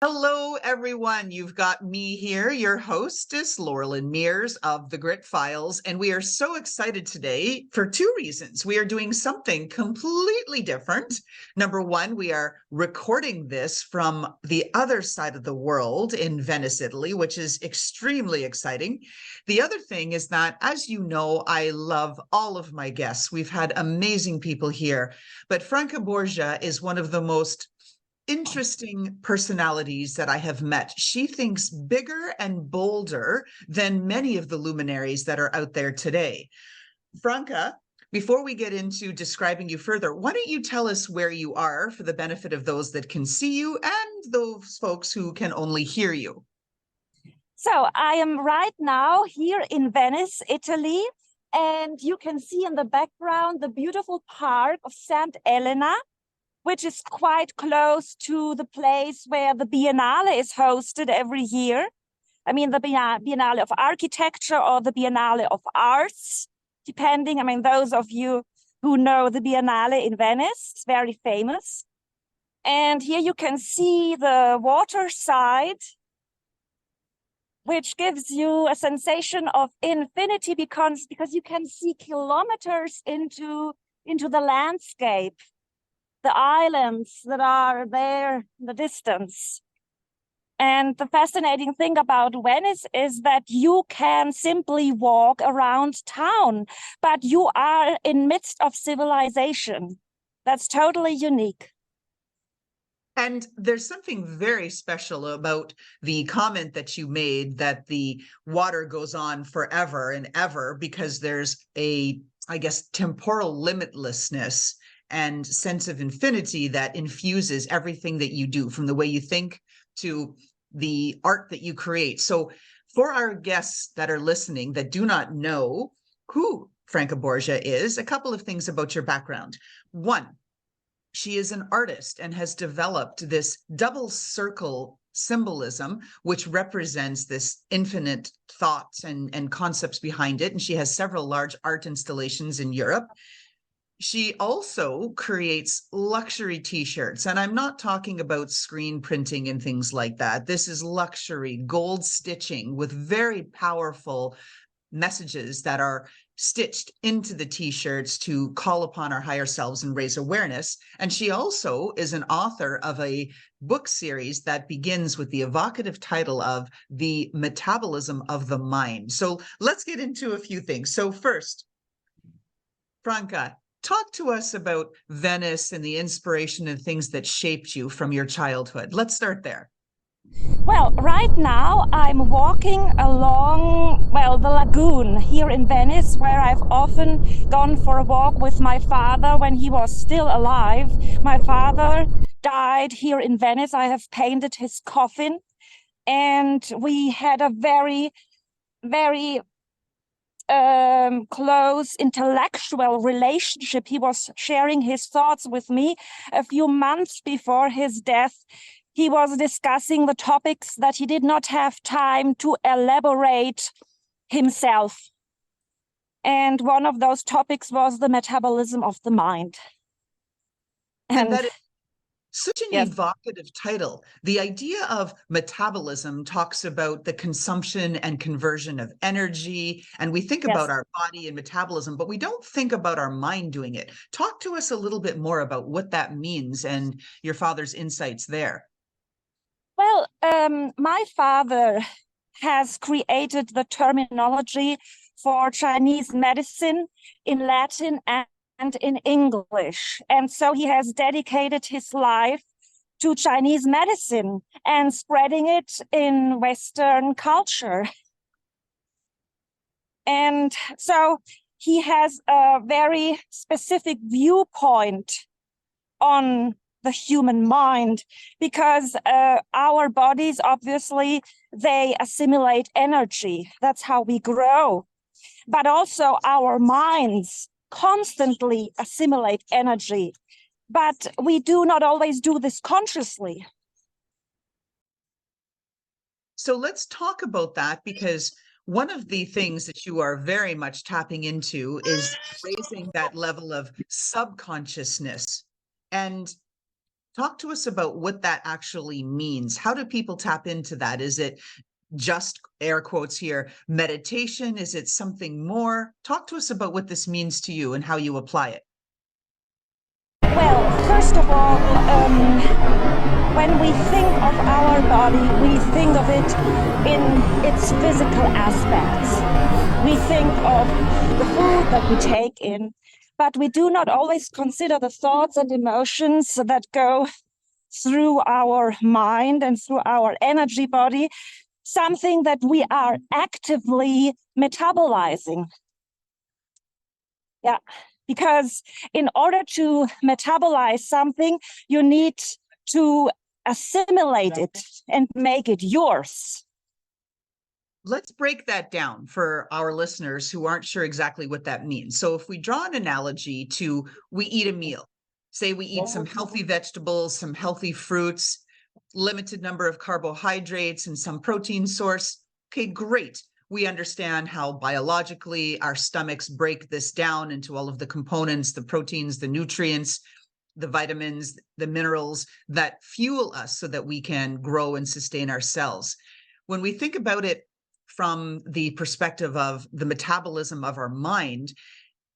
Hello, everyone. You've got me here, your hostess, Laurelyn Mears of The Grit Files, and we are so excited today for two reasons. We are doing something completely different. Number one, we are recording this from the other side of the world in Venice, Italy, which is extremely exciting. The other thing is that, as you know, I love all of my guests. We've had amazing people here, but Franca Borgia is one of the most interesting personalities that I have met. She thinks bigger and bolder than many of the luminaries that are out there today. Franca, before we get into describing you further, why don't you tell us where you are for the benefit of those that can see you and those folks who can only hear you? So I am right now here in Venice, Italy, and you can see in the background the beautiful park of St. Elena, which is quite close to the place where the Biennale is hosted every year. I mean, the Biennale of Architecture or the Biennale of Arts, depending. I mean, those of you who know the Biennale in Venice, it's very famous. And here you can see the water side, which gives you a sensation of infinity because you can see kilometers into the landscape, the islands that are there in the distance. And the fascinating thing about Venice is that you can simply walk around town, but you are in midst of civilization. That's totally unique. And there's something very special about the comment that you made that the water goes on forever and ever because there's a, I guess, temporal limitlessness and sense of infinity that infuses everything that you do, from the way you think to the art that you create. So for our guests that are listening that do not know who Franca Borgia is, a couple of things about your background. One, she is an artist and has developed this double circle symbolism, which represents this infinite thoughts and concepts behind it. And she has several large art installations in Europe. She also creates luxury t-shirts, and I'm not talking about screen printing and things like that. This is luxury gold stitching with very powerful messages that are stitched into the t-shirts to call upon our higher selves and raise awareness. And she also is an author of a book series that begins with the evocative title of The Metabolism of the Mind. So let's get into a few things. So first, Franca, talk to us about Venice and the inspiration and things that shaped you from your childhood. Let's start there. Well, right now I'm walking along, the lagoon here in Venice, where I've often gone for a walk with my father when he was still alive. My father died here in Venice. I have painted his coffin, and we had a very, very close intellectual relationship. He was sharing his thoughts with me a few months before his death. He was discussing the topics that he did not have time to elaborate himself. And one of those topics was the metabolism of the mind. And that is such an yes. evocative title. The idea of metabolism talks about the consumption and conversion of energy, and we think about our body and metabolism, but we don't think about our mind doing it. Talk to us a little bit more about what that means and your father's insights there. Well, my father has created the terminology for Chinese medicine in Latin and in English. And so he has dedicated his life to Chinese medicine and spreading it in Western culture. And so he has a very specific viewpoint on the human mind, because our bodies, obviously, they assimilate energy. That's how we grow. But also our minds constantly assimilate energy. But we do not always do this consciously. So let's talk about that, because one of the things that you are very much tapping into is raising that level of subconsciousness. And Talk to us about what that actually means. How do people tap into that? Is it just, air quotes here, meditation? Is it something more? Talk to us about what this means to you and how you apply it. Well, first of all, when we think of our body, we think of it in its physical aspects. We think of the food that we take in, but we do not always consider the thoughts and emotions that go through our mind and through our energy body, something that we are actively metabolizing. Yeah, because in order to metabolize something, you need to assimilate it and make it yours. Let's break that down for our listeners who aren't sure exactly what that means. So if we draw an analogy to, we eat a meal, say we eat some healthy vegetables, some healthy fruits, limited number of carbohydrates and some protein source. Okay, great. We understand how biologically our stomachs break this down into all of the components, the proteins, the nutrients, the vitamins, the minerals that fuel us so that we can grow and sustain our cells. When we think about it from the perspective of the metabolism of our mind,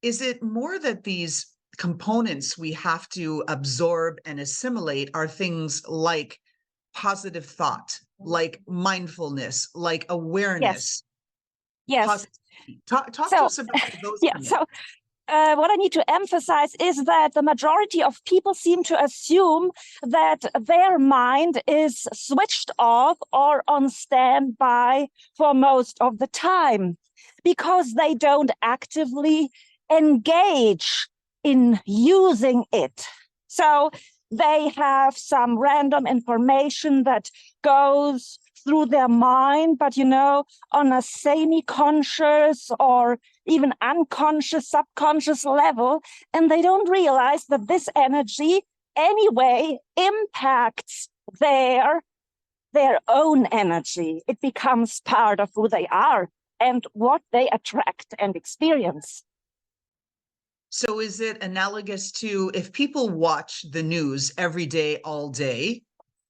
is it more that these components we have to absorb and assimilate are things like positive thought, like mindfulness, like awareness? Yes. Talk to us about those. Yeah. So what I need to emphasize is that the majority of people seem to assume that their mind is switched off or on standby for most of the time because they don't actively engage in using it. So they have some random information that goes through their mind, but on a semi-conscious or even unconscious, subconscious level, and they don't realize that this energy anyway impacts their own energy. It becomes part of who they are and what they attract and experience. So is it analogous to if people watch the news every day, all day?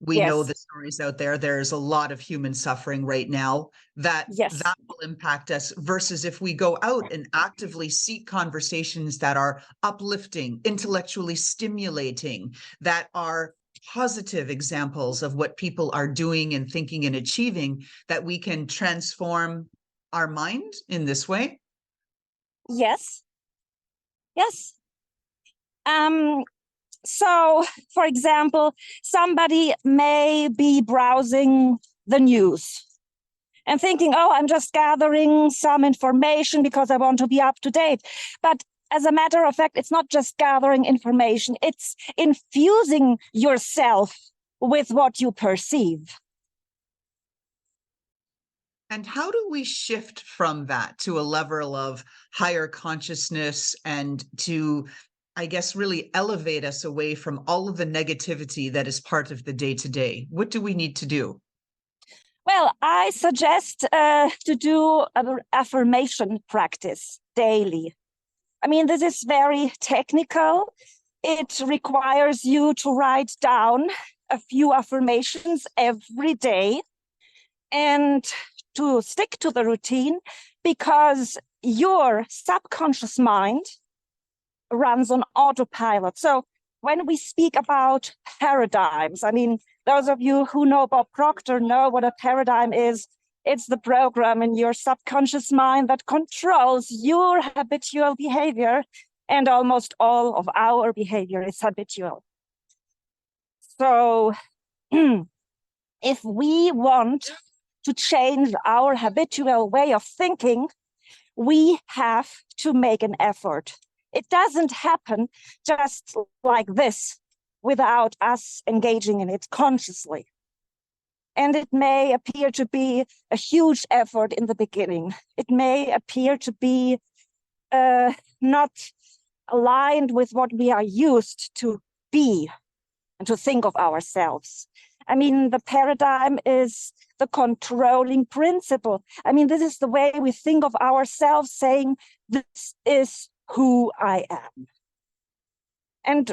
We know the stories out there. There's a lot of human suffering right now that will impact us, versus if we go out and actively seek conversations that are uplifting, intellectually stimulating, that are positive examples of what people are doing and thinking and achieving, that we can transform our mind in this way? Yes. So, for example, somebody may be browsing the news and thinking, oh, I'm just gathering some information because I want to be up to date. But as a matter of fact, it's not just gathering information, it's infusing yourself with what you perceive. And how do we shift from that to a level of higher consciousness and to, I guess, really elevate us away from all of the negativity that is part of the day-to-day? What do we need to do? Well, I suggest to do an affirmation practice daily. I mean, this is very technical. It requires you to write down a few affirmations every day and to stick to the routine, because your subconscious mind runs on autopilot. So when we speak about paradigms, I mean, those of you who know Bob Proctor know what a paradigm is. It's the program in your subconscious mind that controls your habitual behavior, and almost all of our behavior is habitual. So if we want to change our habitual way of thinking, we have to make an effort. It doesn't happen just like this without us engaging in it consciously. And it may appear to be a huge effort in the beginning. It may appear to be not aligned with what we are used to be and to think of ourselves. I mean, the paradigm is the controlling principle. I mean, this is the way we think of ourselves, saying, this is who I am. And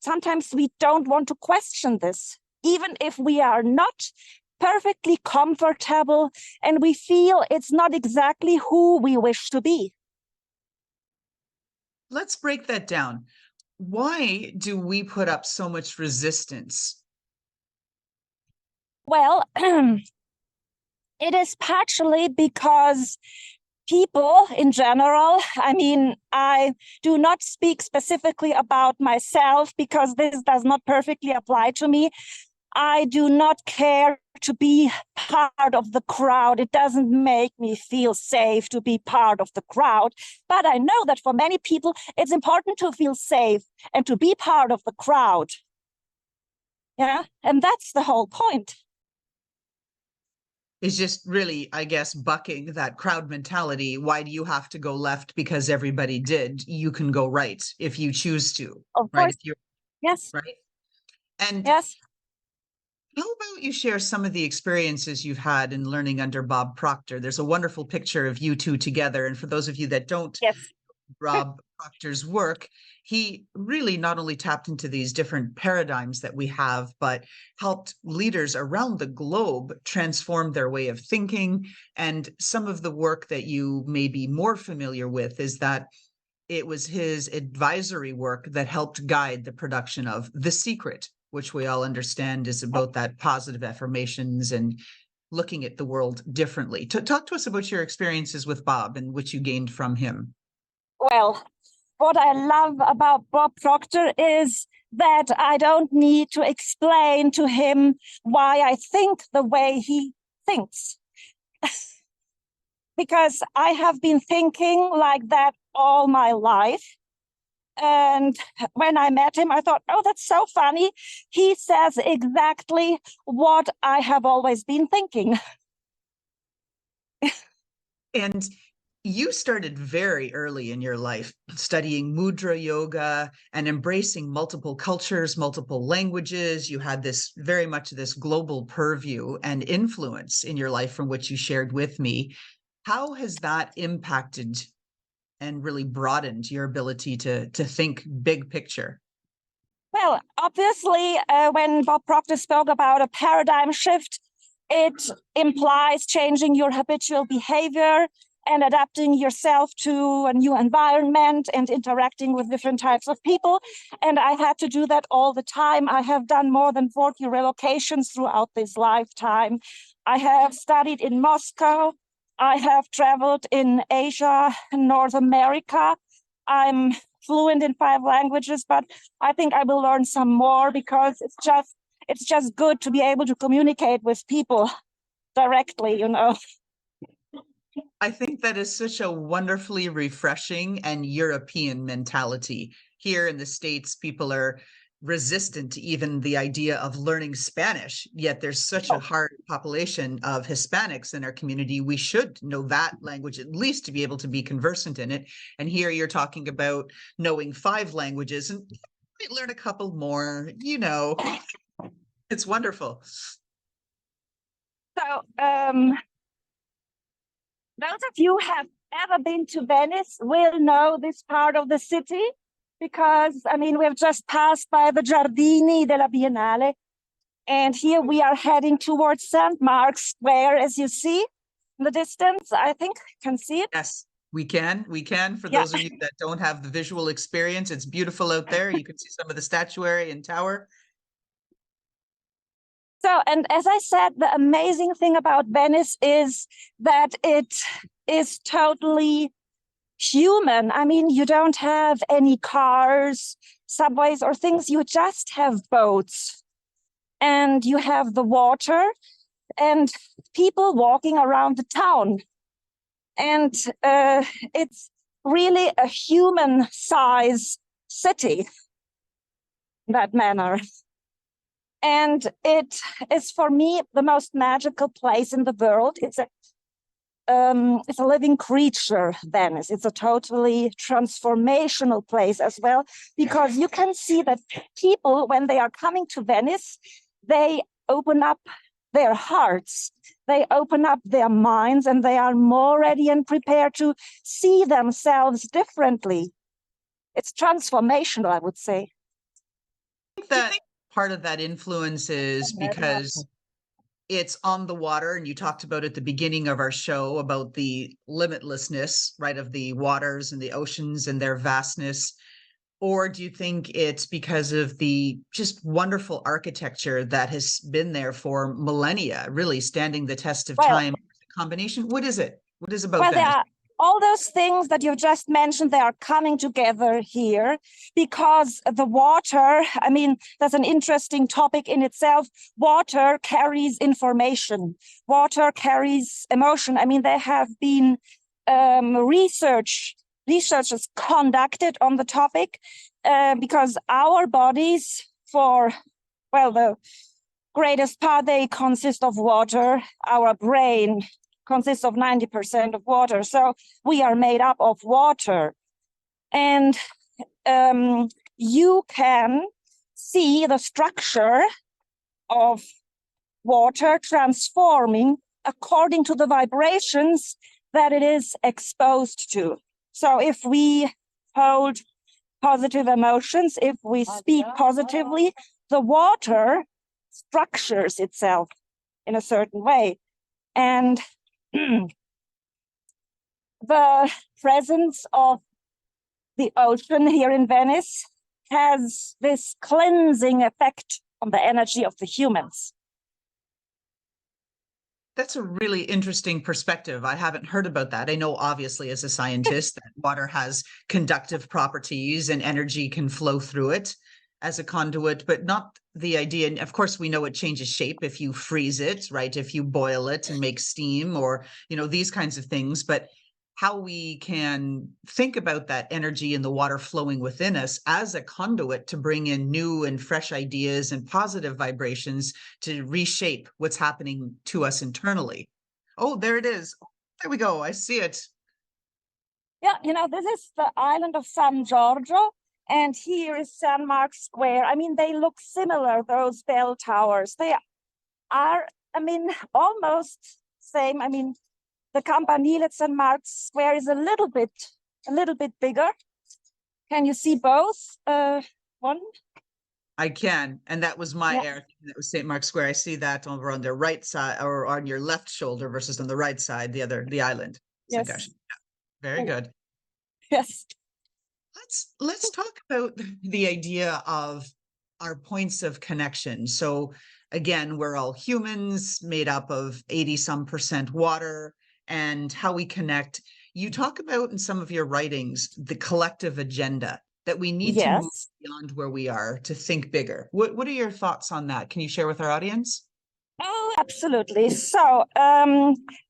sometimes we don't want to question this, even if we are not perfectly comfortable and we feel it's not exactly who we wish to be. Let's break that down. Why do we put up so much resistance? Well, it is partially because people in general, I mean, I do not speak specifically about myself because this does not perfectly apply to me. I do not care to be part of the crowd. It doesn't make me feel safe to be part of the crowd. But I know that for many people, it's important to feel safe and to be part of the crowd. Yeah, and that's the whole point. Is just really, I guess, bucking that crowd mentality. Why do you have to go left because everybody did? You can go right if you choose to. Of right? course. If you're Yes. right. And yes. How about you share some of the experiences you've had in learning under Bob Proctor? There's a wonderful picture of you two together. And for those of you that don't Yes. Rob Proctor's work, he really not only tapped into these different paradigms that we have, but helped leaders around the globe transform their way of thinking. And some of the work that you may be more familiar with is that it was his advisory work that helped guide the production of The Secret, which we all understand is about that positive affirmations and looking at the world differently. Talk to us about your experiences with Bob and what you gained from him. Well, what I love about Bob Proctor is that I don't need to explain to him why I think the way he thinks. Because I have been thinking like that all my life. And when I met him, I thought, oh, that's so funny. He says exactly what I have always been thinking. And you started very early in your life studying mudra yoga and embracing multiple cultures, multiple languages. You had this very much this global purview and influence in your life from which you shared with me. How has that impacted and really broadened your ability to think big picture? Well, obviously, when Bob Proctor spoke about a paradigm shift, it implies changing your habitual behavior and adapting yourself to a new environment and interacting with different types of people. And I had to do that all the time. I have done more than 40 relocations throughout this lifetime. I have studied in Moscow. I have traveled in Asia, North America. I'm fluent in 5 languages, but I think I will learn some more because it's just good to be able to communicate with people directly, you know. I think that is such a wonderfully refreshing and European mentality. Here in the States, people are resistant to even the idea of learning Spanish, yet there's such a hard population of Hispanics in our community. We should know that language, at least to be able to be conversant in it. And here you're talking about knowing 5 languages and you might learn a couple more, you know. It's wonderful. So, those of you who have ever been to Venice will know this part of the city because, I mean, we've just passed by the Giardini della Biennale. And here we are heading towards St. Mark's Square, as you see in the distance. I think you can see it. Yes, we can. We can. For those of you that don't have the visual experience, it's beautiful out there. You can see some of the statuary and tower. So, and as I said, the amazing thing about Venice is that it is totally human. I mean, you don't have any cars, subways, or things. You just have boats. And you have the water and people walking around the town. And it's really a human size city in that manner. And it is, for me, the most magical place in the world. It's a living creature, Venice. It's a totally transformational place as well, because you can see that people, when they are coming to Venice, they open up their hearts, they open up their minds, and they are more ready and prepared to see themselves differently. It's transformational, I would say. think that part of that influence is because it's on the water, and you talked about at the beginning of our show about the limitlessness, right, of the waters and the oceans and their vastness? Or do you think it's because of the just wonderful architecture that has been there for millennia, really standing the test of Well, time? Combination? What is it? What is about well, there Venice? are all those things that you've just mentioned, they are coming together here because the water, I mean, that's an interesting topic in itself. Water carries information. Water carries emotion. I mean, there have been researchers conducted on the topic because our bodies, for, well, the greatest part, they consist of water. Our brain consists of 90% of water. So we are made up of water. And you can see the structure of water transforming according to the vibrations that it is exposed to. So if we hold positive emotions, if we speak positively, the water structures itself in a certain way. And the presence of the ocean here in Venice has this cleansing effect on the energy of the humans. That's a really interesting perspective. I haven't heard about that. I know, obviously, as a scientist, that water has conductive properties and energy can flow through it as a conduit, but not the idea. And of course, we know it changes shape if you freeze it, right? If you boil it and make steam, or, these kinds of things. But how we can think about that energy in the water flowing within us as a conduit to bring in new and fresh ideas and positive vibrations to reshape what's happening to us internally. Oh, there it is. There we go. I see it. Yeah, this is the island of San Giorgio, and here is San Mark's Square. I mean, they look similar, those bell towers. They are, almost same. I mean, the Campanile at St. Mark's Square is a little bit bigger. Can you see both? One? I can, and that was my air. That was St. Mark's Square. I see that over on the right side, or on your left shoulder, versus on the right side, the island. Yes. Gosh, very good. Yes. Let's talk about the idea of our points of connection. So again, we're all humans made up of 80-some% water, and how we connect. You talk about in some of your writings the collective agenda, that we need to move beyond where we are to think bigger. What are your thoughts on that? Can you share with our audience? Oh, absolutely. So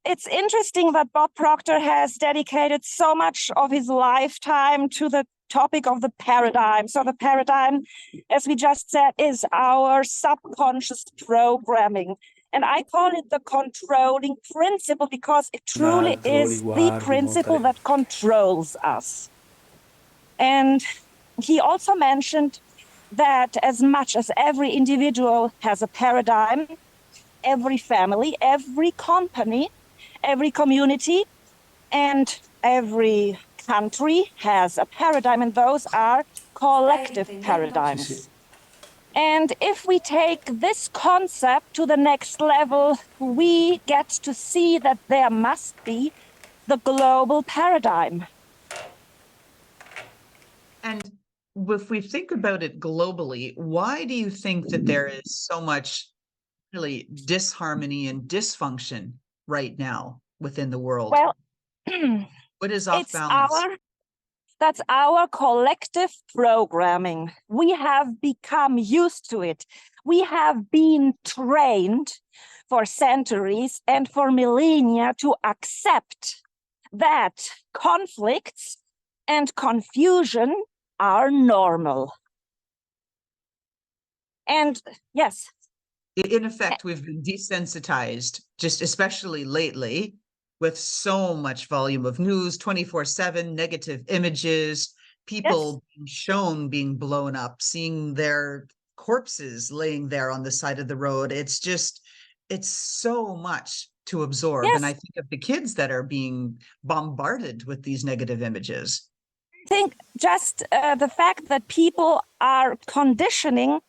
it's interesting that Bob Proctor has dedicated so much of his lifetime to the topic of the paradigm. So the paradigm, as we just said, is our subconscious programming. And I call it the controlling principle because it truly is the principle that controls us. And he also mentioned that as much as every individual has a paradigm, every family, every company, every community, and every country has a paradigm, and those are collective paradigms. And if we take this concept to the next level, we get to see that there must be the global paradigm. And if we think about it globally, why do you think that there is so much really disharmony and dysfunction right now within the world? Well, what is off balance? That's our collective programming. We have become used to it. We have been trained for centuries and for millennia to accept that conflicts and confusion are normal. And yes. In effect, we've been desensitized, just especially lately, with so much volume of news, 24/7, negative images, people being shown being blown up, seeing their corpses laying there on the side of the road. It's so much to absorb. And I think of the kids that are being bombarded with these negative images. I think just the fact that people are conditioning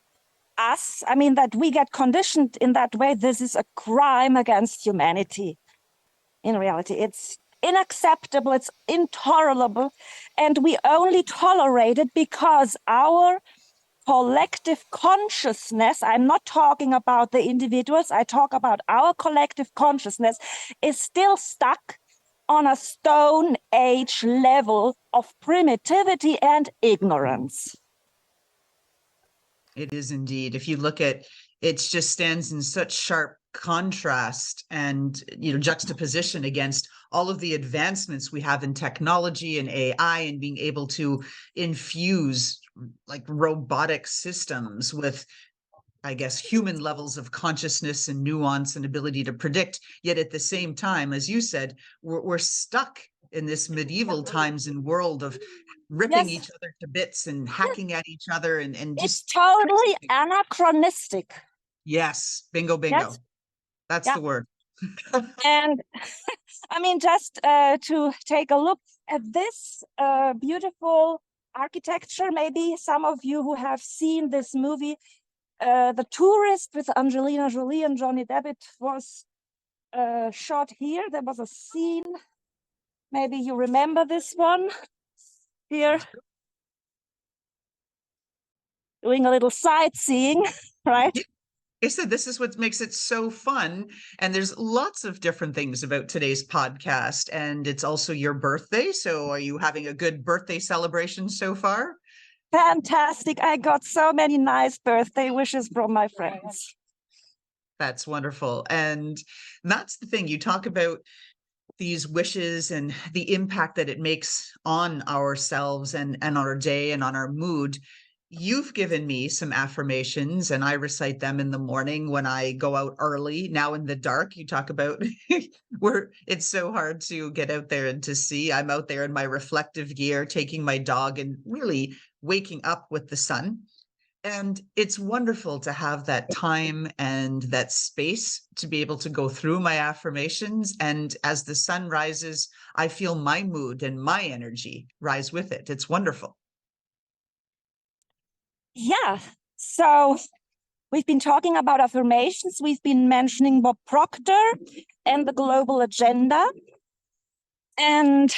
us, I mean, that we get conditioned in that way, this is a crime against humanity. In reality, it's unacceptable, it's intolerable, and we only tolerate it because our collective consciousness, I'm not talking about the individuals, I talk about our collective consciousness, is still stuck on a Stone Age level of primitivity and ignorance. It is indeed. If you look at it, just stands in such sharp contrast and juxtaposition against all of the advancements we have in technology and AI, and being able to infuse like robotic systems with, I guess, human levels of consciousness and nuance and ability to predict. Yet at the same time, as you said, we're stuck in this medieval times and world of ripping each other to bits and hacking at each other and just it's totally anachronistic. Yes, bingo. Yes. That's the word. And I mean, just to take a look at this beautiful architecture, maybe some of you who have seen this movie, The Tourist with Angelina Jolie and Johnny Depp, it was shot here. There was a scene, maybe you remember this one here, doing a little sightseeing, right? I said, this is what makes it so fun. And there's lots of different things about today's podcast. And it's also your birthday. So are you having a good birthday celebration so far? Fantastic. I got so many nice birthday wishes from my friends. That's wonderful. And that's the thing. You talk about these wishes and the impact that it makes on ourselves and on our day and on our mood. You've given me some affirmations and I recite them in the morning when I go out early. Now in the dark, you talk about where it's so hard to get out there and to see. I'm out there in my reflective gear, taking my dog and really waking up with the sun. And it's wonderful to have that time and that space to be able to go through my affirmations. And as the sun rises, I feel my mood and my energy rise with it. It's wonderful. Yeah, so we've been talking about affirmations. We've been mentioning Bob Proctor and the global agenda. And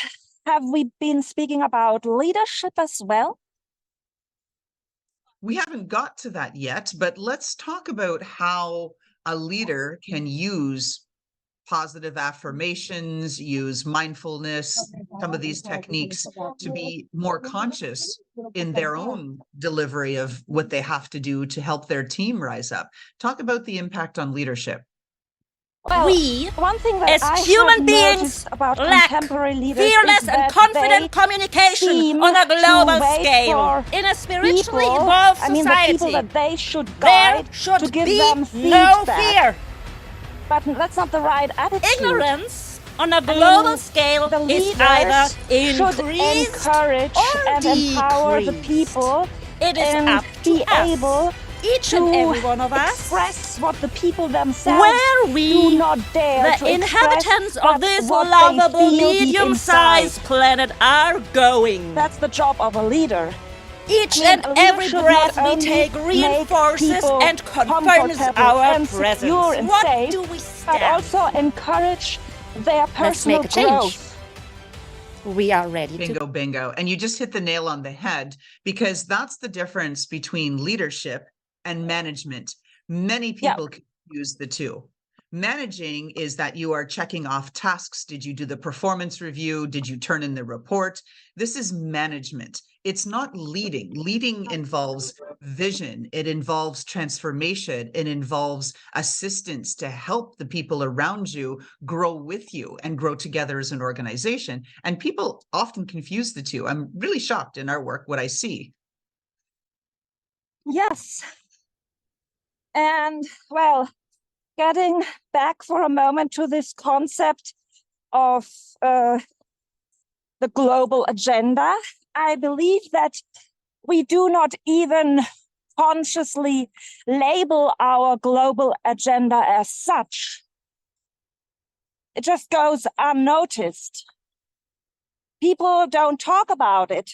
have we been speaking about leadership as well? We haven't got to that yet, but let's talk about how a leader can use positive affirmations, use mindfulness, some of these techniques to be more conscious in their own delivery of what they have to do to help their team rise up. Talk about the impact on leadership. Well, we, one thing that as I human beings, about lack contemporary leaders fearless is and that confident communication on a global scale. In a spiritually evolved society, the people that they should guide, there should to give be them no feedback. fear. But that's not the right attitude. Ignorance on a global scale is either increased encourage or and empower the decreased. people It is and up be to us, able each and every one of us, express what the people themselves where we, do not dare the to inhabitants express, of this what they lovable feel deep medium-sized inside. planet are going. That's the job of a leader. Each I mean, and every should breath not we only take make reinforces people and confirms comfortable our and presence. secure and What safe, do we but stand? also encourage their personal make a change. growth. We are ready to. Bingo. And you just hit the nail on the head, because that's the difference between leadership and management. Many people confuse the two. Managing is that you are checking off tasks. Did you do the performance review? Did you turn in the report? This is management. It's not leading. Leading involves vision. It involves transformation. It involves assistance to help the people around you grow with you and grow together as an organization. And people often confuse the two. I'm really shocked in our work what I see. Yes. And well, getting back for a moment to this concept of the global agenda, I believe that we do not even consciously label our global agenda as such. It just goes unnoticed. People don't talk about it.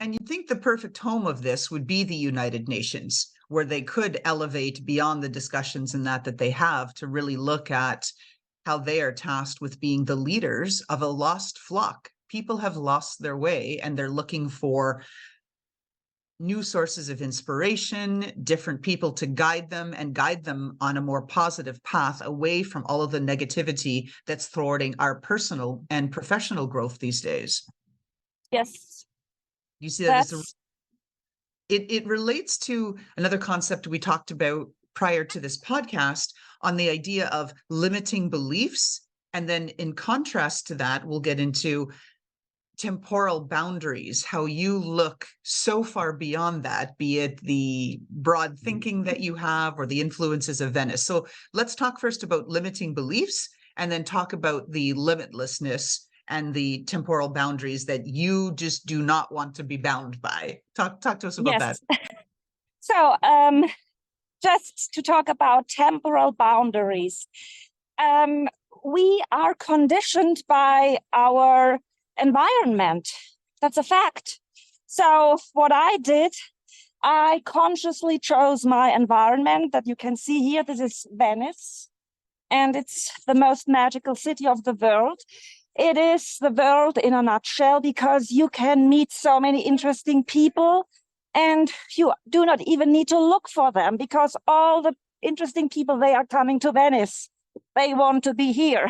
And you'd think the perfect home of this would be the United Nations. where they could elevate beyond the discussions and that they have to really look at how they are tasked with being the leaders of a lost flock. People have lost their way and they're looking for new sources of inspiration, different people to guide them and guide them on a more positive path away from all of the negativity that's thwarting our personal and professional growth these days. Yes. You see that it relates to another concept we talked about prior to this podcast on the idea of limiting beliefs. And then in contrast to that, we'll get into temporal boundaries, how you look so far beyond that, be it the broad thinking that you have or the influences of Venice. So let's talk first about limiting beliefs and then talk about the limitlessness and the temporal boundaries that you just do not want to be bound by. Talk to us about that. So just to talk about temporal boundaries, we are conditioned by our environment. That's a fact. So what I did, I consciously chose my environment that you can see here. This is Venice, and it's the most magical city of the world. It is the world in a nutshell because you can meet so many interesting people and you do not even need to look for them because all the interesting people, they are coming to Venice. They want to be here.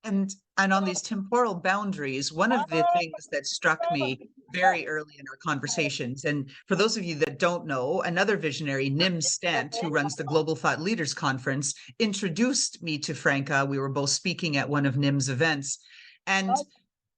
And on these temporal boundaries, one of the things that struck me very early in our conversations, and for those of you that don't know, another visionary, Nim Stant, who runs the Global Thought Leaders Conference, introduced me to Franca. We were both speaking at one of Nim's events. And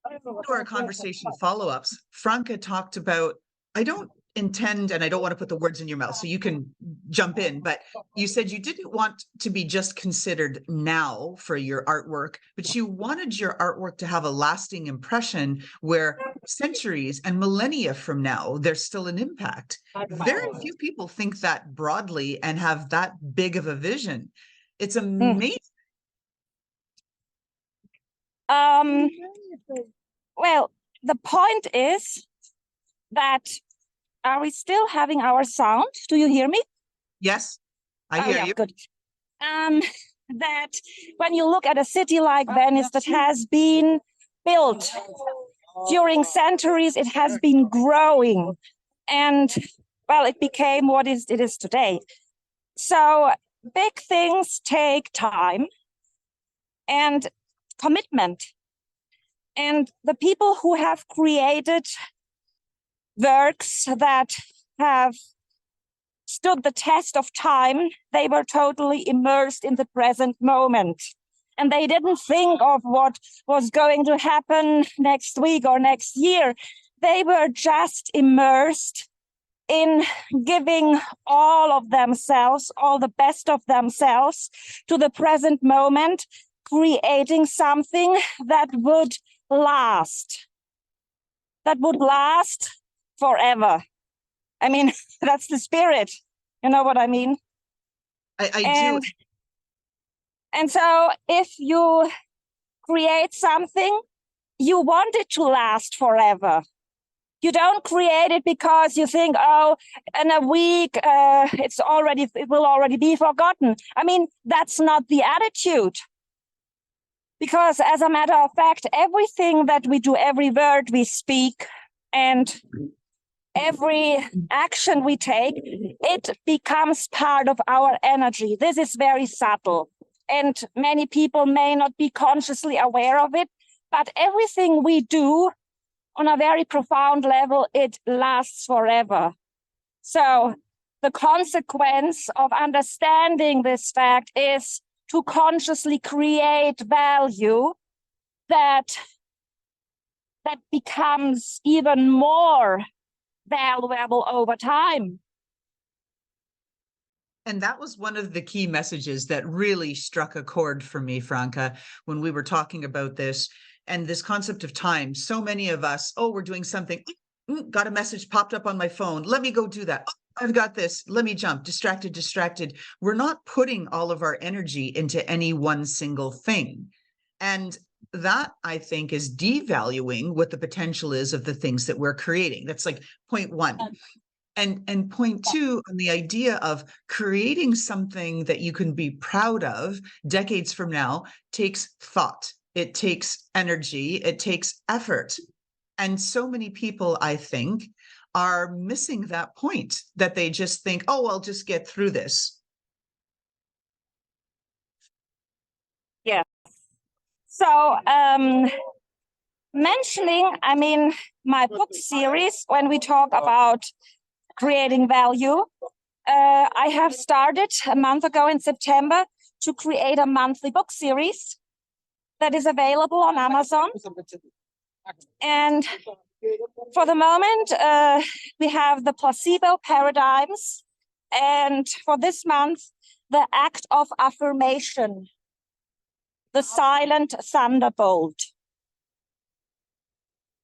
to our conversation follow-ups, Franca talked about, I don't intend, and I don't want to put the words in your mouth, so you can jump in, but you said you didn't want to be just considered now for your artwork, but you wanted your artwork to have a lasting impression where centuries and millennia from now, there's still an impact. Very few people think that broadly and have that big of a vision. It's amazing. Well, the point is that, are we still having our sound? Do you hear me? Yes, I hear you. Good. That when you look at a city like Venice that has been built during centuries, it has been growing, and well, it became what it is today. So big things take time and commitment. And the people who have created works that have stood the test of time, they were totally immersed in the present moment. And they didn't think of what was going to happen next week or next year. They were just immersed in giving all of themselves, all the best of themselves to the present moment, creating something that would last forever. I mean, that's the spirit. You know what I mean? I do. And so if you create something, you want it to last forever. You don't create it because you think, oh, in a week, it will already be forgotten. I mean, that's not the attitude. Because as a matter of fact, everything that we do, every word we speak, and every action we take, it becomes part of our energy. This is very subtle, and many people may not be consciously aware of it, but everything we do on a very profound level, it lasts forever. So the consequence of understanding this fact is to consciously create value that becomes even more valuable over time. And that was one of the key messages that really struck a chord for me, Franca, when we were talking about this and this concept of time. So many of us, we're doing something, got a message popped up on my phone. Let me go do that. I've got this. Let me jump. Distracted. We're not putting all of our energy into any one single thing. And that, I think, is devaluing what the potential is of the things that we're creating. That's like point one. And point two, on the idea of creating something that you can be proud of decades from now, takes thought, it takes energy, it takes effort. And so many people, I think, are missing that point, that they just think, oh, I'll just get through this. Yeah. So mentioning, I mean, my book series, when we talk about creating value, I have started a month ago in September to create a monthly book series that is available on Amazon. And for the moment, we have the placebo paradigms. And for this month, the act of affirmation, the silent thunderbolt.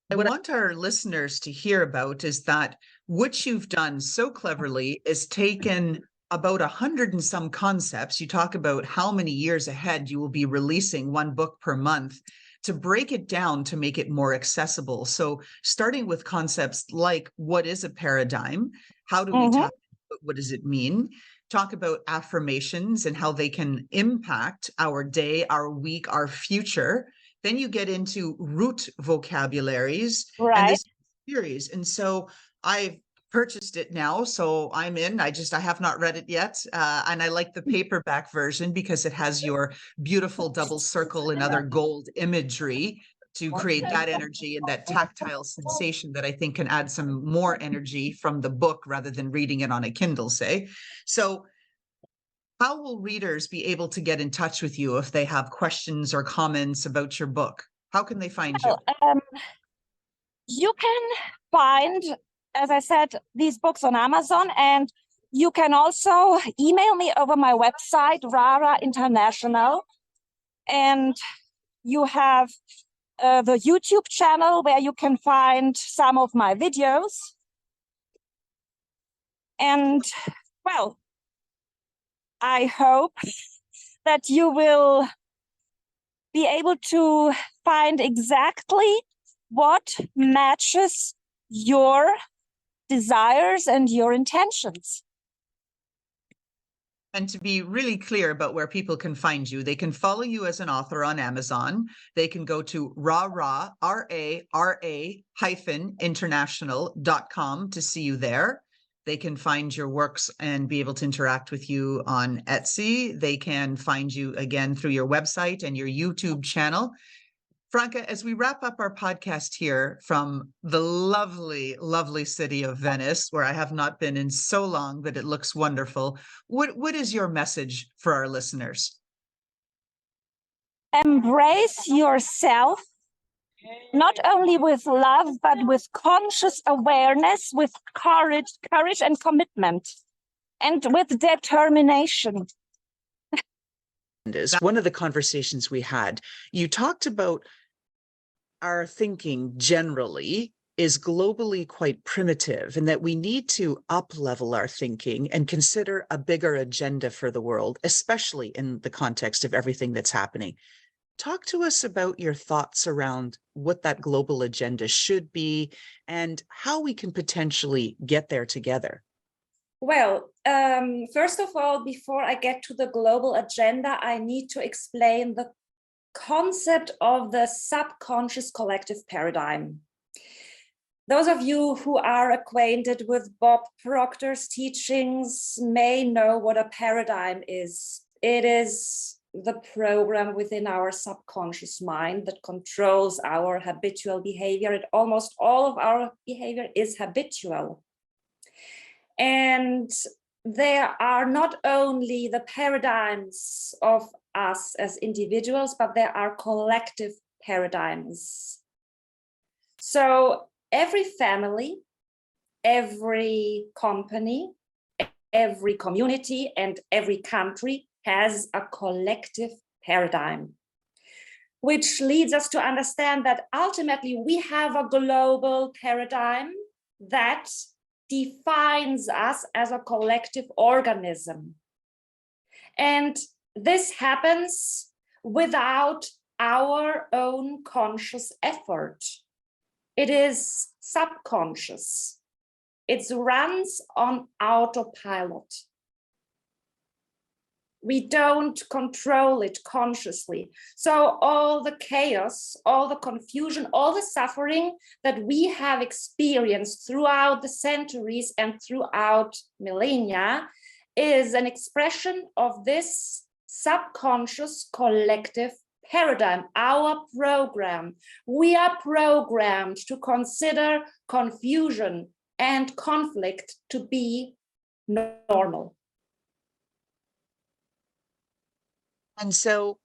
What I want our listeners to hear about is that what you've done so cleverly is taken about 100 and some concepts. You talk about how many years ahead you will be releasing one book per month, to break it down to make it more accessible. So starting with concepts like, what is a paradigm? How do we talk about what does it mean? Talk about affirmations and how they can impact our day, our week, our future. Then you get into root vocabularies and this series. And so I've purchased it now, so I'm in. I have not read it yet. And I like the paperback version because it has your beautiful double circle and other gold imagery to create that energy and that tactile sensation that I think can add some more energy from the book rather than reading it on a Kindle, say. So how will readers be able to get in touch with you if they have questions or comments about your book? How can they find you? You can find, as I said, these books on Amazon, and you can also email me over my website, Rara International. And you have the YouTube channel where you can find some of my videos. And, well, I hope that you will be able to find exactly what matches your desires and your intentions. And to be really clear about where people can find you, they can follow you as an author on Amazon. They can go to rara-international.com to see you there. They can find your works and be able to interact with you on Etsy. They can find you again through your website and your YouTube channel. Franca, as we wrap up our podcast here from the lovely, lovely city of Venice, where I have not been in so long, but it looks wonderful, what is your message for our listeners? Embrace yourself, not only with love, but with conscious awareness, with courage and commitment, and with determination. One of the conversations we had, you talked about our thinking generally is globally quite primitive, and that we need to up-level our thinking and consider a bigger agenda for the world, especially in the context of everything that's happening. Talk to us about your thoughts around what that global agenda should be and how we can potentially get there together. Well, first of all, before I get to the global agenda, I need to explain the concept of the subconscious collective paradigm. Those of you who are acquainted with Bob Proctor's teachings may know what a paradigm is. It is the program within our subconscious mind that controls our habitual behavior. And almost all of our behavior is habitual. And there are not only the paradigms of us as individuals, but there are collective paradigms. So every family, every company, every community, and every country has a collective paradigm, which leads us to understand that ultimately we have a global paradigm that defines us as a collective organism. And this happens without our own conscious effort. It is subconscious. It runs on autopilot. We don't control it consciously. So all the chaos, all the confusion, all the suffering that we have experienced throughout the centuries and throughout millennia is an expression of this subconscious collective paradigm, our program. We are programmed to consider confusion and conflict to be normal. And so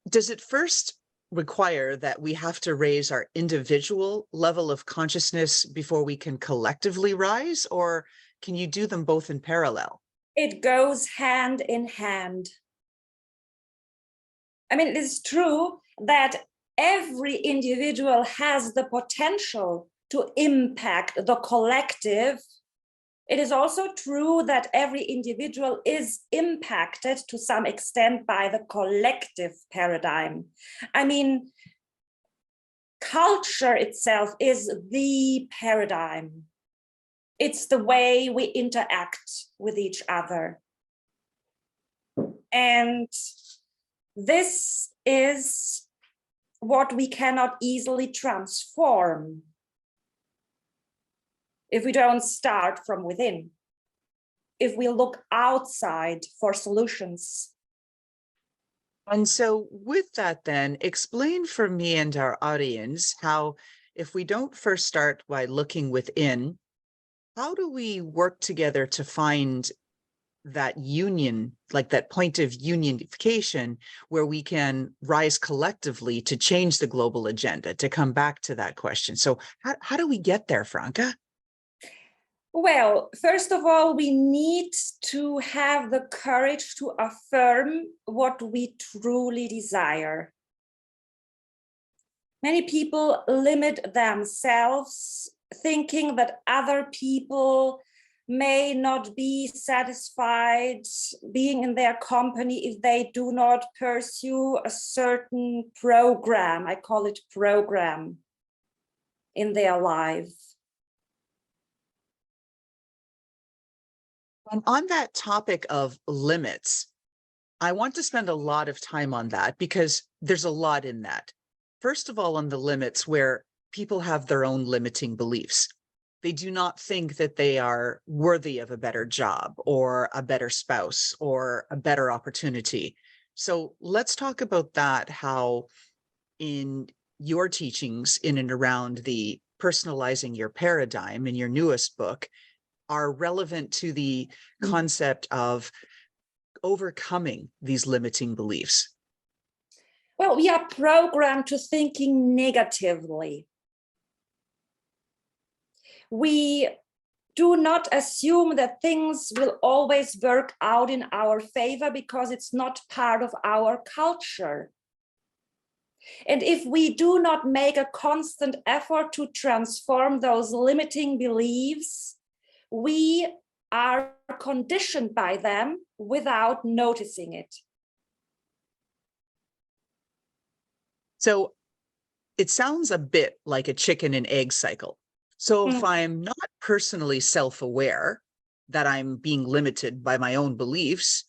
does it first require that we have to raise our individual level of consciousness before we can collectively rise, or can you do them both in parallel? It goes hand in hand. I mean, it's true that every individual has the potential to impact the collective. It is also true that every individual is impacted to some extent by the collective paradigm. I mean, culture itself is the paradigm. It's the way we interact with each other. And this is what we cannot easily transform if we don't start from within, if we look outside for solutions. And so with that then, explain for me and our audience how, if we don't first start by looking within, how do we work together to find that union, like that point of unification, where we can rise collectively to change the global agenda, to come back to that question? So how do we get there, Franca? Well, first of all, we need to have the courage to affirm what we truly desire. Many people limit themselves, thinking that other people may not be satisfied being in their company if they do not pursue a certain program, I call it program, in their life. And on that topic of limits, I want to spend a lot of time on that because there's a lot in that. First of all, on the limits where people have their own limiting beliefs. They do not think that they are worthy of a better job or a better spouse or a better opportunity. So let's talk about that, how in your teachings in and around the personalizing your paradigm in your newest book are relevant to the concept of overcoming these limiting beliefs. Well, we are programmed to thinking negatively. We do not assume that things will always work out in our favor because it's not part of our culture. And if we do not make a constant effort to transform those limiting beliefs, we are conditioned by them without noticing it. So it sounds a bit like a chicken and egg cycle. So if I'm not personally self-aware that I'm being limited by my own beliefs,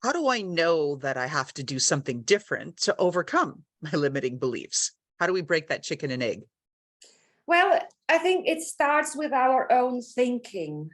how do I know that I have to do something different to overcome my limiting beliefs? How do we break that chicken and egg? Well, I think it starts with our own thinking.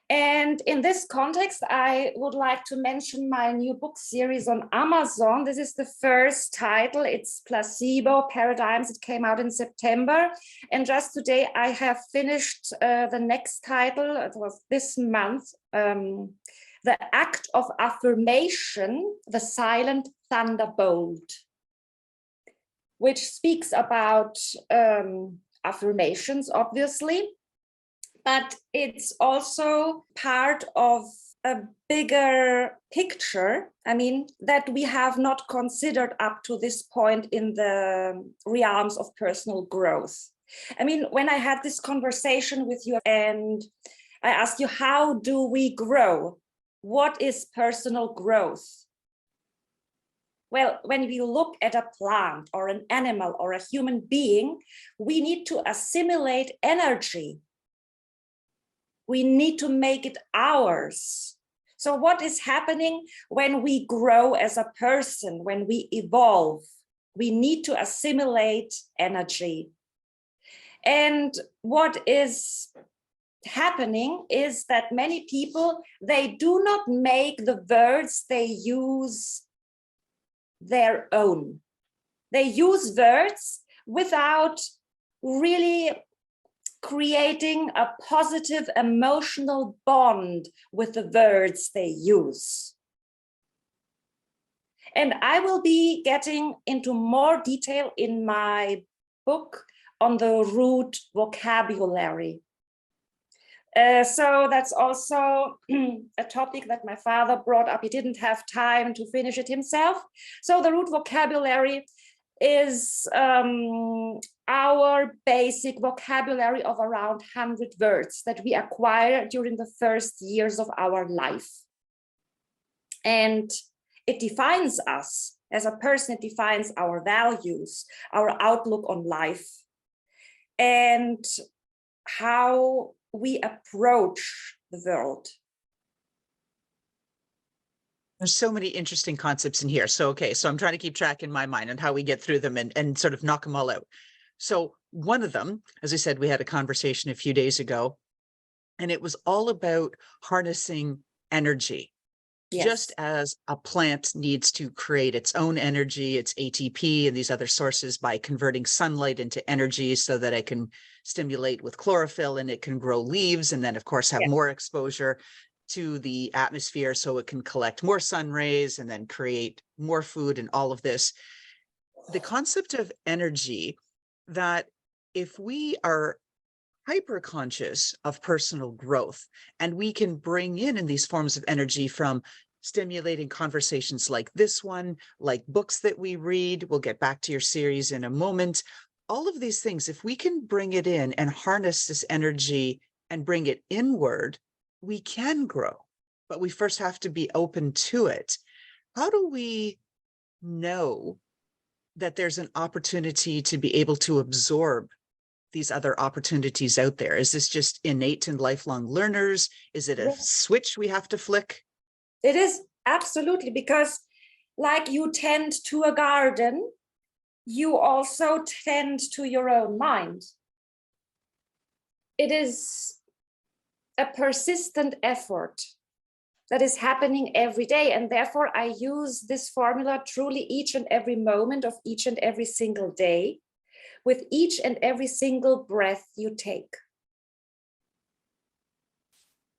And in this context, I would like to mention my new book series on Amazon. This is the first title. It's Placebo Paradigms. It came out in September. And just today, I have finished the next title. It was this month, The Act of Affirmation, the Silent Thunderbolt, which speaks about affirmations, obviously. But it's also part of a bigger picture, I mean, that we have not considered up to this point in the realms of personal growth. I mean, when I had this conversation with you and I asked you, how do we grow? What is personal growth? Well, when we look at a plant or an animal or a human being, we need to assimilate energy. We need to make it ours. So what is happening when we grow as a person, when we evolve? We need to assimilate energy. And what is happening is that many people, they do not make the words they use their own. They use words without really creating a positive emotional bond with the words they use. And I will be getting into more detail in my book on the root vocabulary. So that's also a topic that my father brought up. He didn't have time to finish it himself. So the root vocabulary is our basic vocabulary of around 100 words that we acquire during the first years of our life. And it defines us as a person, it defines our values, our outlook on life, and how we approach the world. There's so many interesting concepts in here. So, okay, so I'm trying to keep track in my mind on how we get through them and sort of knock them all out. So one of them, as I said, we had a conversation a few days ago, and it was all about harnessing energy. Yes. Just as a plant needs to create its own energy, its ATP and these other sources by converting sunlight into energy so that it can stimulate with chlorophyll and it can grow leaves and then of course have more exposure to the atmosphere so it can collect more sun rays and then create more food and all of this. The concept of energy, that if we are hyper conscious of personal growth and we can bring in these forms of energy from stimulating conversations like this one, like books that we read, we'll get back to your series in a moment, all of these things, if we can bring it in and harness this energy and bring it inward, we can grow, but we first have to be open to it. How do we know that there's an opportunity to be able to absorb these other opportunities out there? Is this just innate and lifelong learners? Is it a switch we have to flick? It is absolutely, because like you tend to a garden, you also tend to your own mind. It is a persistent effort that is happening every day. And therefore I use this formula truly each and every moment of each and every single day, with each and every single breath you take.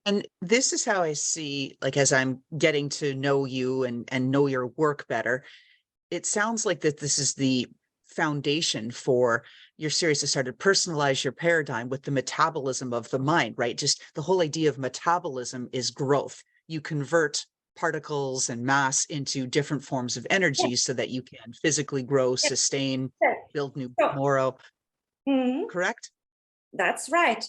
And this is how I see, like, as I'm getting to know you and know your work better, it sounds like that this is the foundation for your series that started Personalize Your Paradigm with the metabolism of the mind, right? Just the whole idea of metabolism is growth. You convert particles and mass into different forms of energy so that you can physically grow, sustain, build new tomorrow. Correct? That's right.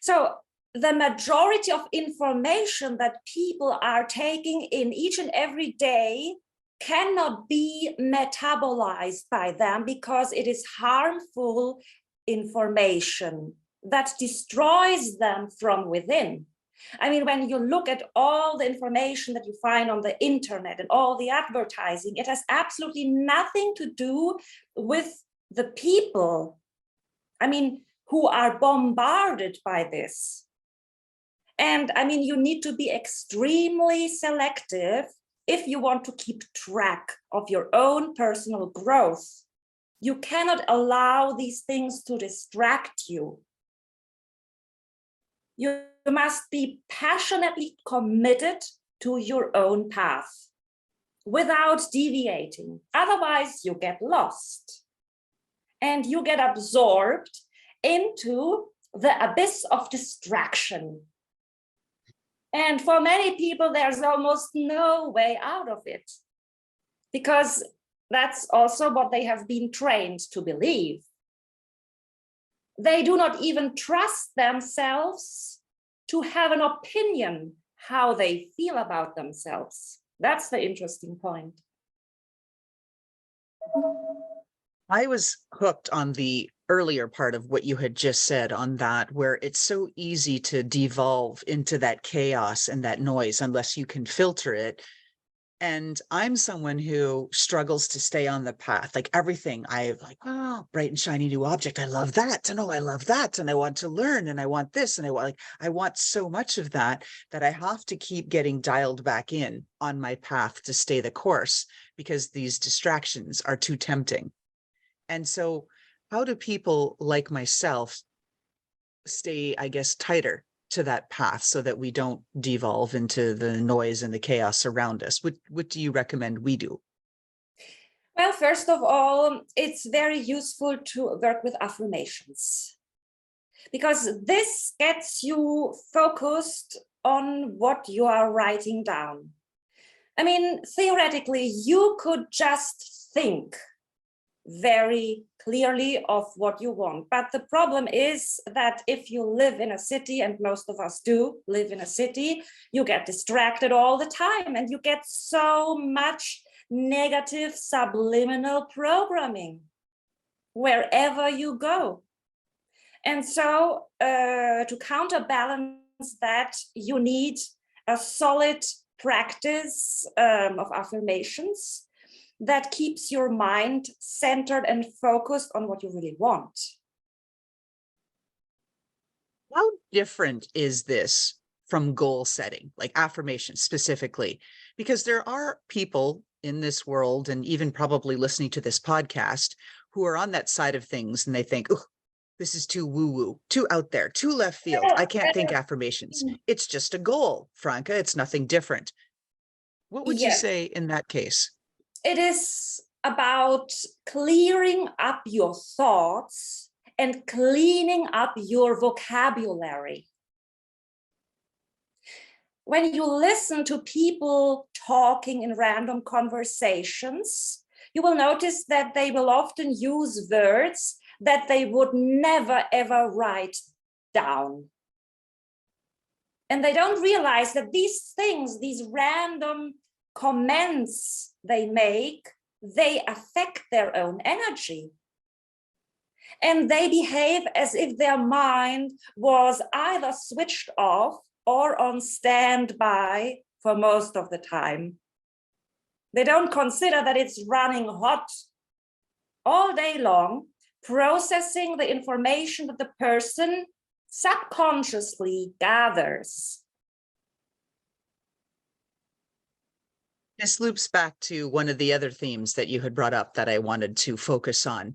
So the majority of information that people are taking in each and every day cannot be metabolized by them because it is harmful information that destroys them from within. I mean, when you look at all the information that you find on the internet and all the advertising, it has absolutely nothing to do with the people, I mean, who are bombarded by this. And I mean, you need to be extremely selective if you want to keep track of your own personal growth. You cannot allow these things to distract you. You must be passionately committed to your own path without deviating. Otherwise, you get lost and you get absorbed into the abyss of distraction. And for many people, there's almost no way out of it, because that's also what they have been trained to believe. They do not even trust themselves to have an opinion how they feel about themselves. That's the interesting point. I was hooked on the earlier part of what you had just said on that, where it's so easy to devolve into that chaos and that noise unless you can filter it. And I'm someone who struggles to stay on the path. Like everything, I like, oh, bright and shiny new object. I love that. And oh, I love that. And I want to learn and I want this. And I want so much of that I have to keep getting dialed back in on my path to stay the course because these distractions are too tempting. And so how do people like myself stay, I guess, tighter to that path so that we don't devolve into the noise and the chaos around us? What do you recommend we do? Well, first of all, it's very useful to work with affirmations, because this gets you focused on what you are writing down. I mean, theoretically, you could just think very clearly of what you want. But the problem is that if you live in a city, and most of us do live in a city, you get distracted all the time and you get so much negative subliminal programming wherever you go. And so to counterbalance that, you need a solid practice of affirmations that keeps your mind centered and focused on what you really want. How different is this from goal setting, like affirmation specifically? Because there are people in this world, and even probably listening to this podcast, who are on that side of things and they think, oh, this is too woo-woo, too out there, too left field. I can't think affirmations. It's just a goal, Franca. It's nothing different. What would you say in that case? It is about clearing up your thoughts and cleaning up your vocabulary. When you listen to people talking in random conversations, you will notice that they will often use words that they would never ever write down. And they don't realize that these things, these random comments they make, they affect their own energy. And they behave as if their mind was either switched off or on standby for most of the time. They don't consider that it's running hot all day long, processing the information that the person subconsciously gathers. This loops back to one of the other themes that you had brought up that I wanted to focus on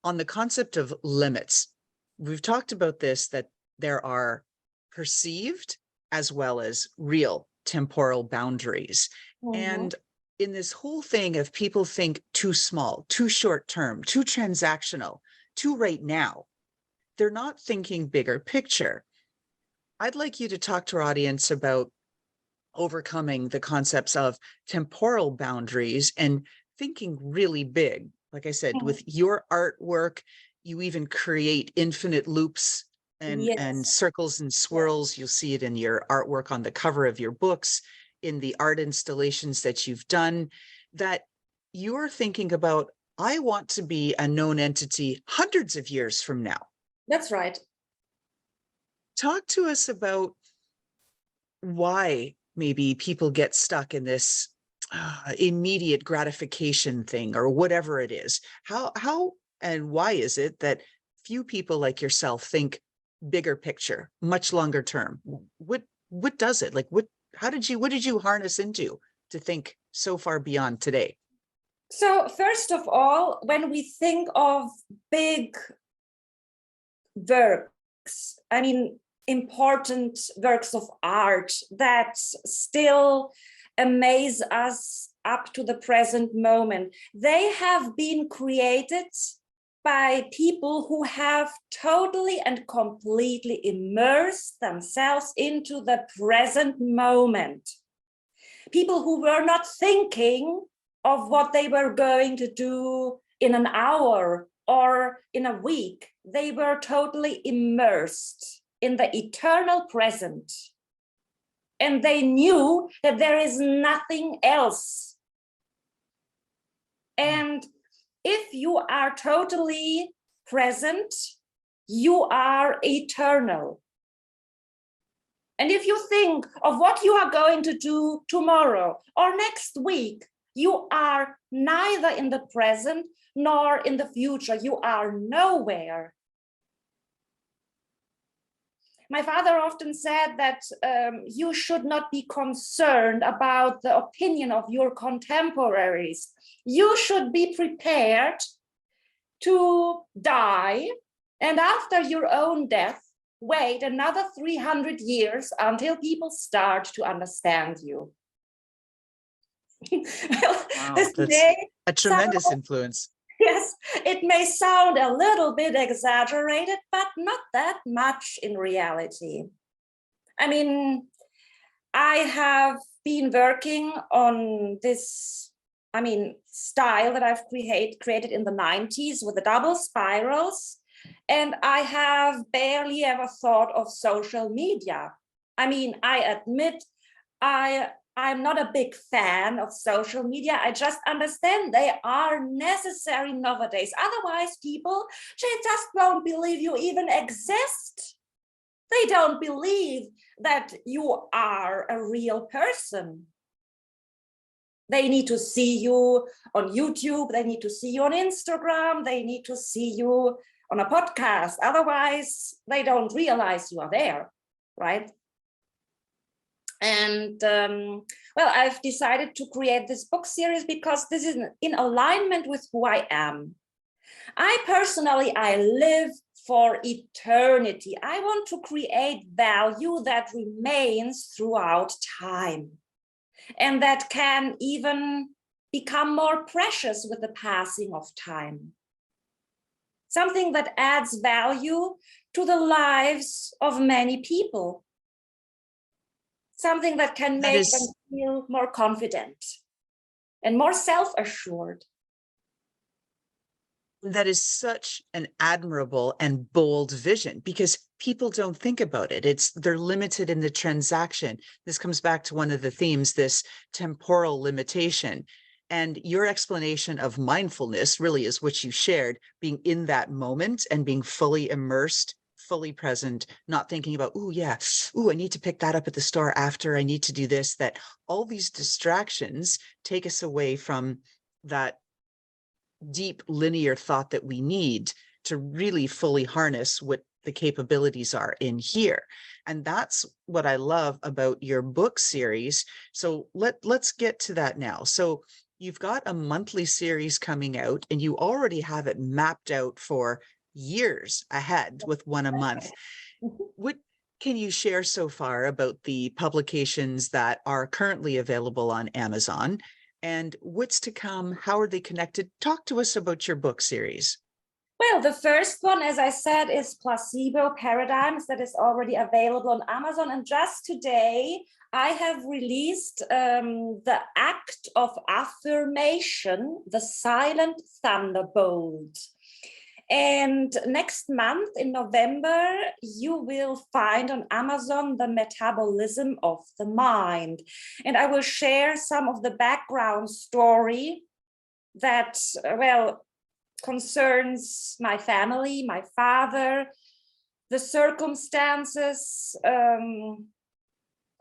the concept of limits. We've talked about this, that there are perceived as well as real temporal boundaries. And in this whole thing of people think too small, too short term, too transactional, too right now, they're not thinking bigger picture. I'd like you to talk to our audience about overcoming the concepts of temporal boundaries and thinking really big. Like I said, with your artwork, you even create infinite loops and circles and swirls. You'll see it in your artwork on the cover of your books, in the art installations that you've done, that you're thinking about, I want to be a known entity hundreds of years from now. That's right. Talk to us about why maybe people get stuck in this immediate gratification thing or whatever it is. How and why is it that few people like yourself think bigger picture, much longer term? What does it? Like what did you harness into to think so far beyond today? So first of all, when we think of big works, I mean, important works of art that still amaze us up to the present moment, they have been created by people who have totally and completely immersed themselves into the present moment. People who were not thinking of what they were going to do in an hour or in a week. They were totally immersed in the eternal present. And they knew that there is nothing else And if you are totally present, you are eternal. And if you think of what you are going to do tomorrow or next week, you are neither in the present nor in the future. You are nowhere. My father often said that you should not be concerned about the opinion of your contemporaries. You should be prepared to die, and after your own death, wait another 300 years until people start to understand you. Well, Wow, this that's may a tremendous sound, influence. yes, it may sound a little bit exaggerated, but not that much in reality. I mean, I have been working on this, style that I've created in the 90s with the double spirals. And I have barely ever thought of social media. I admit I'm not a big fan of social media. I just understand they are necessary nowadays. Otherwise, people just won't believe you even exist. They don't believe that you are a real person. They need to see you on YouTube. They need to see you on Instagram. They need to see you on a podcast. Otherwise, they don't realize you are there, right? And well, I've decided to create this book series because this is in alignment with who I am. I live for eternity. I want to create value that remains throughout time and that can even become more precious with the passing of time. Something that adds value to the lives of many people. Something that can make them feel more confident and more self-assured. That is such an admirable and bold vision, because people don't think about it. They're limited in the transaction. This comes back to one of the themes, this temporal limitation. And your explanation of mindfulness really is what you shared, being in that moment and being fully immersed, fully present, not thinking about, oh yeah, oh, I need to pick that up at the store after, I need to do this, that all these distractions take us away from that deep linear thought that we need to really fully harness what the capabilities are in here. And that's what I love about your book series. So let's get to that now. So you've got a monthly series coming out and you already have it mapped out for years ahead with one a month. What can you share so far about the publications that are currently available on Amazon? And what's to come? How are they connected? Talk to us about your book series. Well, the first one, as I said, is Placebo Paradigms, that is already available on Amazon. And just today, I have released the Act of Affirmation, the Silent Thunderbolt. And next month in November, you will find on Amazon the Metabolism of the Mind. And I will share some of the background story that, well, concerns my family, my father, the circumstances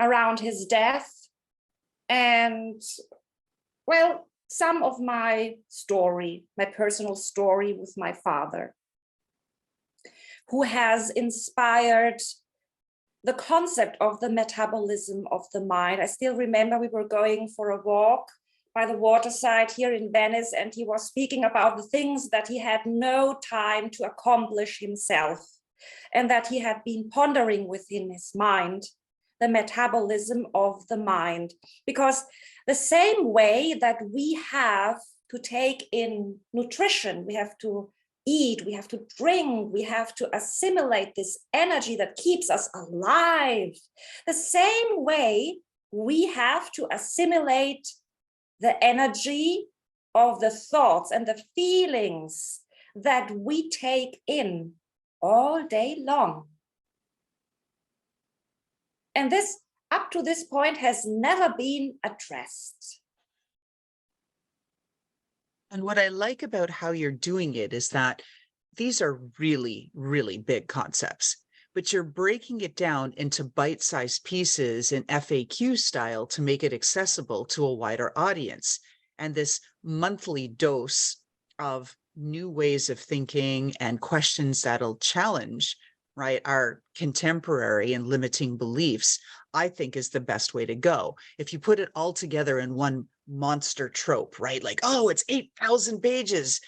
around his death, and, well, some of my story, my personal story with my father, who has inspired the concept of the metabolism of the mind. I still remember we were going for a walk by the waterside here in Venice, and he was speaking about the things that he had no time to accomplish himself, and that he had been pondering within his mind, the metabolism of the mind. Because the same way that we have to take in nutrition, we have to eat, we have to drink, we have to assimilate this energy that keeps us alive. The same way we have to assimilate the energy of the thoughts and the feelings that we take in all day long. And this, up to this point, has never been addressed. And what I like about how you're doing it is that these are really, really big concepts, but you're breaking it down into bite-sized pieces in FAQ style to make it accessible to a wider audience. And this monthly dose of new ways of thinking and questions that'll challenge, right, our contemporary and limiting beliefs, I think is the best way to go. If you put it all together in one monster trope, right? Like, oh, it's 8,000 pages,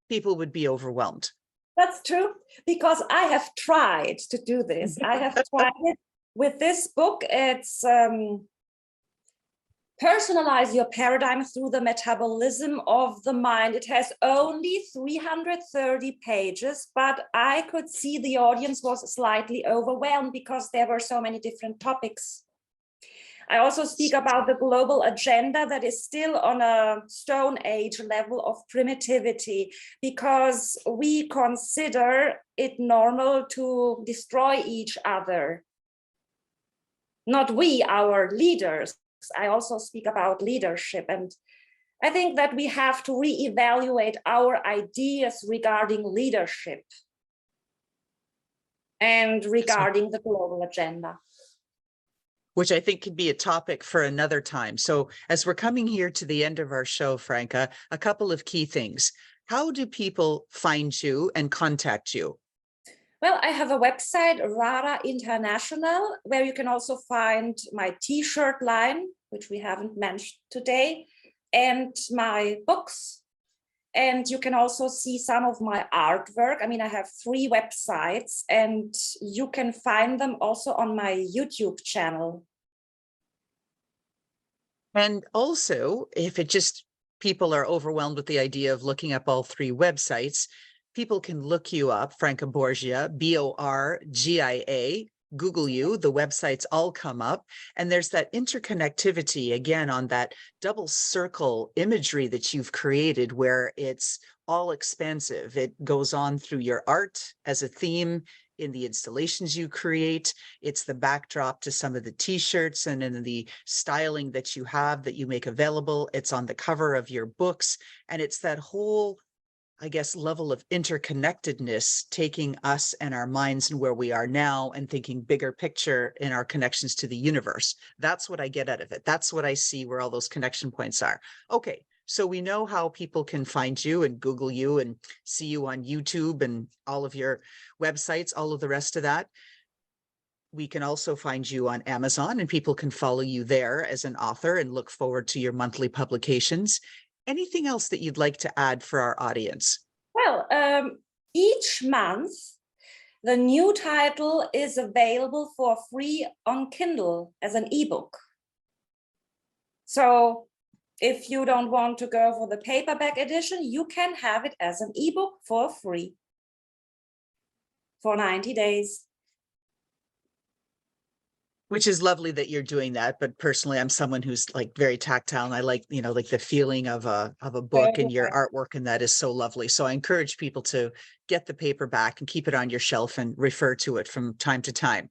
people would be overwhelmed. That's true, because I have tried to do this. I have tried it with this book. It's personalize your paradigm through the metabolism of the mind. It has only 330 pages, but I could see the audience was slightly overwhelmed because there were so many different topics. I also speak about the global agenda that is still on a Stone Age level of primitivity, because we consider it normal to destroy each other. Not we, our leaders. I also speak about leadership, and I think that we have to reevaluate our ideas regarding leadership and regarding the global agenda. Which I think could be a topic for another time. So as we're coming here to the end of our show, Franca, a couple of key things. How do people find you and contact you? Well, I have a website, Rara International, where you can also find my t-shirt line, which we haven't mentioned today, and my books. And you can also see some of my artwork. I mean, I have 3 websites, and you can find them also on my YouTube channel. And also, if it just people are overwhelmed with the idea of looking up all 3 websites, people can look you up, Franca Borgia, Borgia, Google you, the websites all come up, and there's that interconnectivity again on that double circle imagery that you've created where it's all expansive. It goes on through your art as a theme in the installations you create. It's the backdrop to some of the t-shirts and in the styling that you have that you make available. It's on the cover of your books, and it's that whole, I guess, level of interconnectedness, taking us and our minds and where we are now and thinking bigger picture in our connections to the universe. That's what I get out of it. That's what I see where all those connection points are. Okay, so we know how people can find you and Google you and see you on YouTube and all of your websites, all of the rest of that. We can also find you on Amazon, and people can follow you there as an author and look forward to your monthly publications. Anything else that you'd like to add for our audience? Well, each month, the new title is available for free on Kindle as an ebook. So if you don't want to go for the paperback edition, you can have it as an ebook for free for 90 days. Which is lovely that you're doing that. But personally, I'm someone who's like very tactile, and I like, you know, like the feeling of a book, and your artwork, and that is so lovely. So I encourage people to get the paperback and keep it on your shelf and refer to it from time to time.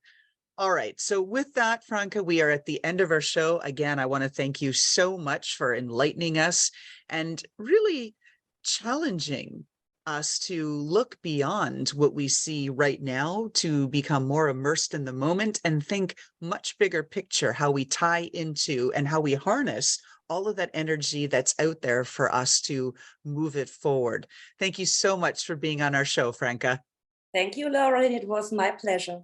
All right. So with that, Franca, we are at the end of our show. Again, I want to thank you so much for enlightening us and really challenging us to look beyond what we see right now, to become more immersed in the moment and think much bigger picture, how we tie into and how we harness all of that energy that's out there for us to move it forward. Thank you so much for being on our show, Franca. Thank you, Lauren. It was my pleasure.